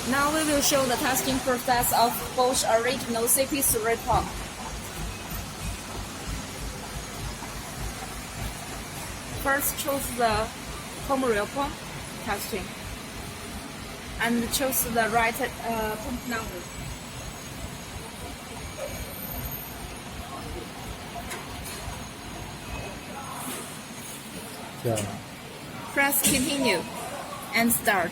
Now we will show the testing process of Bosch original CP3 pump. First, choose the home rail pump testing and choose the right pump number. Yeah. Press continue and start.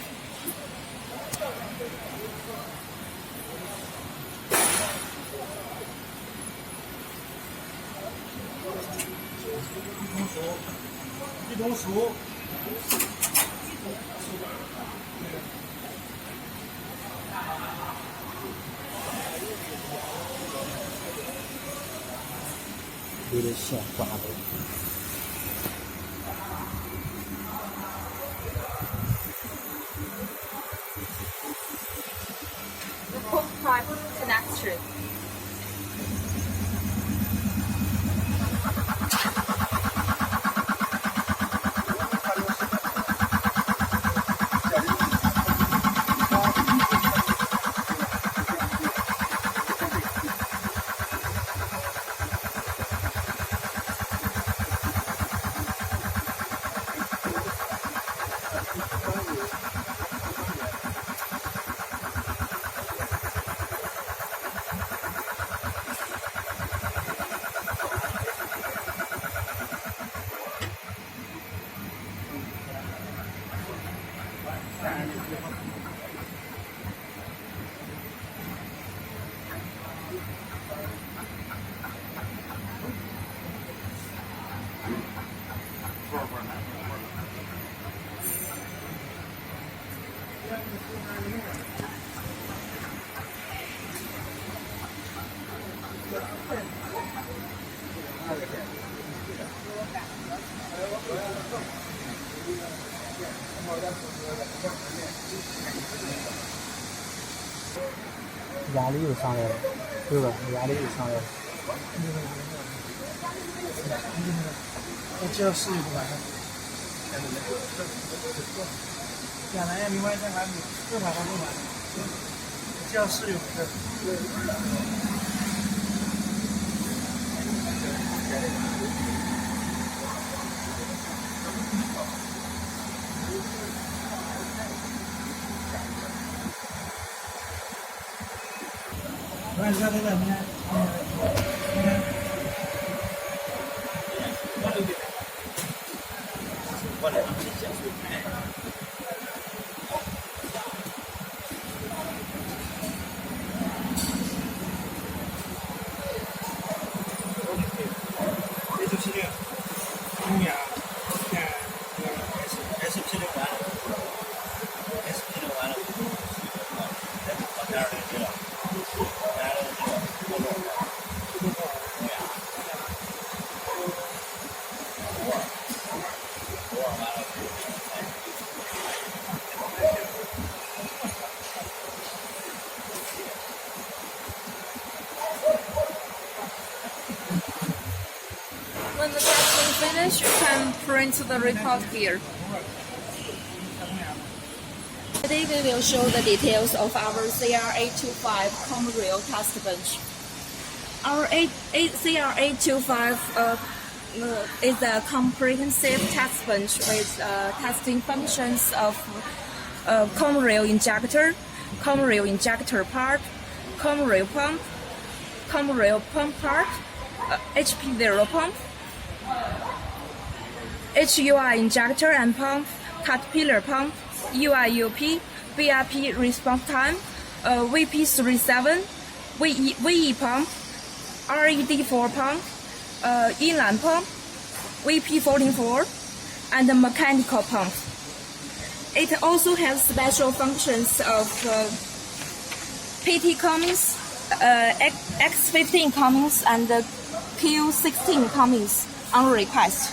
有点像刮的。The pump pipe connection.压力又上来了，对吧？压力又上来了。我只要试一个晚上。原来另外在还没这把它弄完，只要试一个。我看这个，你看，这就是这个公羊，看SP6完了，SP6完了，再到第二个去了。When the testing finishes, you can print the report here. Today we will show the details of our CR825 common rail test bench. Our CR825 is a comprehensive test bench with testing functions of common rail injector part, common rail pump part, HP0 pump, HUI injector and pump, caterpillar pump, UIUP, BRP response time, VP37, VE pump, RED4 pump, inline pump, VP44, and the mechanical pump. It also has special functions of PT Cummins, X15 Cummins, and Q16 Cummins on request.